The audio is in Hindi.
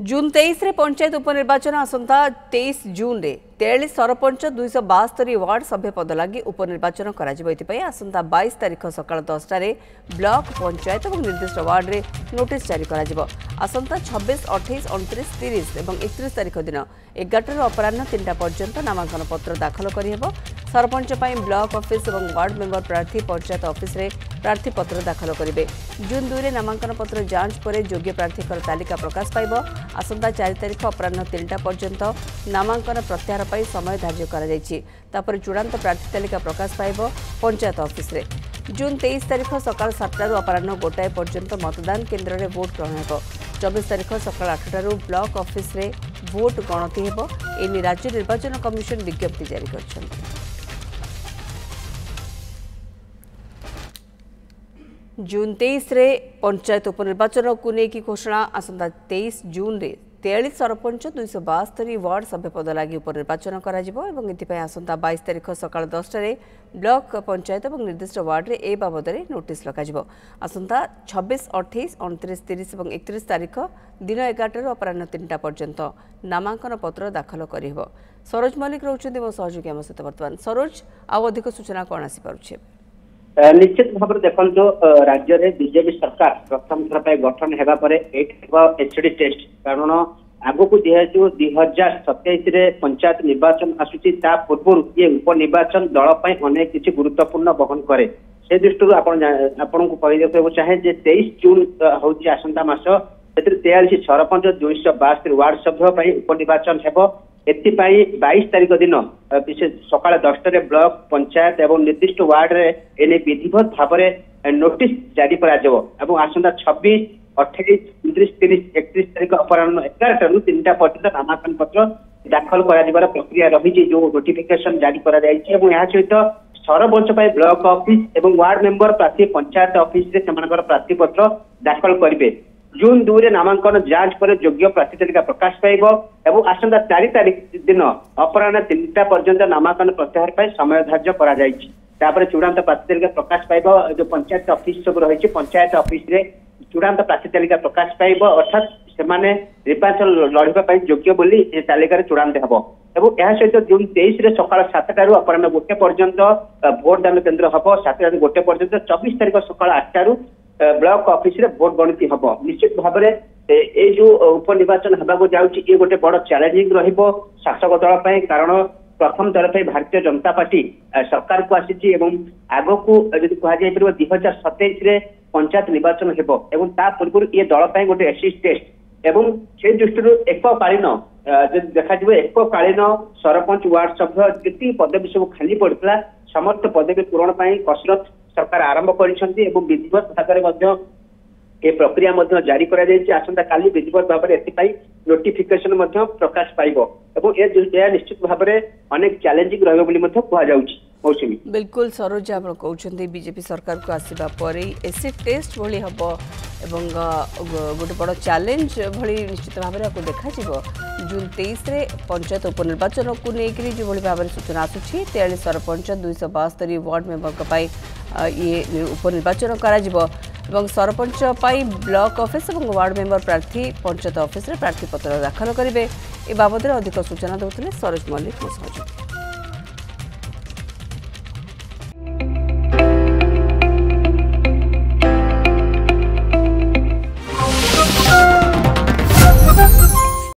जून 23 रे पंचायत उपनिर्वाचन आसंता 23 जून रे 43 सरपंच 272 वार्ड सभ्य पद लगी उपनिर्वाचन आसंता 22 तारीख सकाल 10 ब्लॉक पंचायत और निर्दिष्ट वार्ड रे नोटिस जारी आसंता 26, 28, 29, 30 और 31 तारीख दिन 11 अपराह 3टा पर्यंत नामांकन पत्र दाखल करेब। सरपंच ब्लॉक ऑफिस और वार्ड मेंबर प्रार्थी पंचायत ऑफिस रे प्रार्थी पत्र दाखल करेंगे। जून 2 रे नामांकन पत्र जांच पर योग्य प्रार्थी तालिका प्रकाश पाइब। आसंता 4 तारीख अपराह 3टा पर्यंत नामांकन प्रत्याहार पर समय धार्य कर चूड़ांत प्रार्थी तालिका प्रकाश पाइब पंचायत ऑफिस रे। जून 23 तारीख सकाल 7 अपराह 1 पर्यंत मतदान केन्द्र में भोट ग्रहण हो। 24 तारीख सकाल 8 ब्लॉक ऑफिस रे भोट गणति हेब। एने राज्य निर्वाचन कमिशन विज्ञप्ति जारी कर। जून 23 रे पंचायत उपनिर्वाचन को लेकिन घोषणा आसंता 23 जून रे 43 सरपंच 272 वार्ड सभ्य पद लगी उपनिर्वाचन आसंता 22 तारीख सकाल 10 ब्लॉक पंचायत और निर्दिष्ट वार्ड रे ए बाबद नोटिस लग आसंता 26, 28, 29, 30 और 31 तारीख दिन 11 अपराह 3टा पर्यंत नामांकन पत्र दाखल कर। सरोज मल्लिक रोचंदी मो सहयोगी आम सहित बर्तमान। सरोज आउ अधिक सूचना कौन आसी निश्चित भाव देखो राज्य में बीजेपी सरकार प्रथम थर पर गठन होगा एचडी टेस्ट कारण आग को जेहेतु 2027 पंचायत निर्वाचन आसूची पूर्व ये उपनिर्वाचन दल अनेक किसी गुरुत्वपूर्ण बहन करे से दृष्टि आपन को कहीदेव चाहे 23 जून हूँ आसंता मास 43 सरपंच 272 वार्ड सभ्य उपनिर्वाचन हो। एपाई 22 तारीख दिन विशेष सकाल 10 ब्लॉक पंचायत एवं निर्दिष्ट वार्ड रे एने विधिवत भाव में नोटिस जारी कर आसंता 26, 28, 29, 30, 31 तारीख अपराह 11 3टा पर्यंत नामांकन पत्र दाखल कर प्रक्रिया रही जो नोटिफिकेशन जारी कर सहित सरपंच ब्लॉक ऑफिस और वार्ड मेंबर प्रार्थी पंचायत ऑफिस प्रार्थी पत्र दाखल करेंगे। जून 2 रे नामांकन जांच पर योग्य प्रार्थी तालिका प्रकाश पाइब और आसंता 4 तारीख दिन अपराह 3टा पर्यंत नामांकन प्रत्याहार पर समय धार्य कर चूड़ांत प्रार्थी तालिका प्रकाश पाइब। जो पंचायत ऑफिस सब रही पंचायत ऑफिस रे चूड़ांत प्रार्थी तालिका प्रकाश पाइब अर्थात से निर्वाचन लड़ाई योग्य बोली तालिका चूड़ांत हम और सहित जून 23 रे सकाल 7 अपराह 1 पर्यंत भोटदान केन्द्र हम 7 1 पर्यंत 24 तारीख सकाल 8 ब्लॉक ऑफिस रे भोट गणति हम। निश्चित भाव में जो उपनिर्वाचन होगा जाऊँगी ये गोटे बड़ चैलेंजिंग रहिबो शासक दल कारण प्रथम दल भारतीय जनता पार्टी सरकार को आसी आग को जब कह 2027 पंचायत निर्वाचन हो पूर्व ये दल गोटे एसिड टेस्ट एवं से दृष्टि एककालीन देखा एककालीन सरपंच वार्ड सभ्य जी पदवी सब खाली पड़ता समस्त पदवी पूरण कसरत सरकार आरंभ कर विधिवत भाव में ए प्रक्रिया जारी आसंता काली विधिवत भाव में नोटिफिकेशन प्रकाश पाइब और निश्चित भाव में अनेक चैलेंजिंग रही मौसमी। बिल्कुल सरोज आप कहते बीजेपी सरकार को आसवा पर एसिड टेस्ट भली हम गोटे बड़ चैलेंज भली निश्चित भाव में देखा जून 23 रे पंचायत उपनिर्वाचन को लेकर जो भाव में सूचना आसूची 43 सरपंच 272 वार्ड मेंबर ये उपनिर्वाचन कर सरपंच ब्लॉक ऑफिस और वार्ड मेंबर प्रार्थी पंचायत ऑफिस रे प्रार्थी पत्र दाखल करेंगे। ए बाबद अधिक सूचना देते सरोज मल्लिक।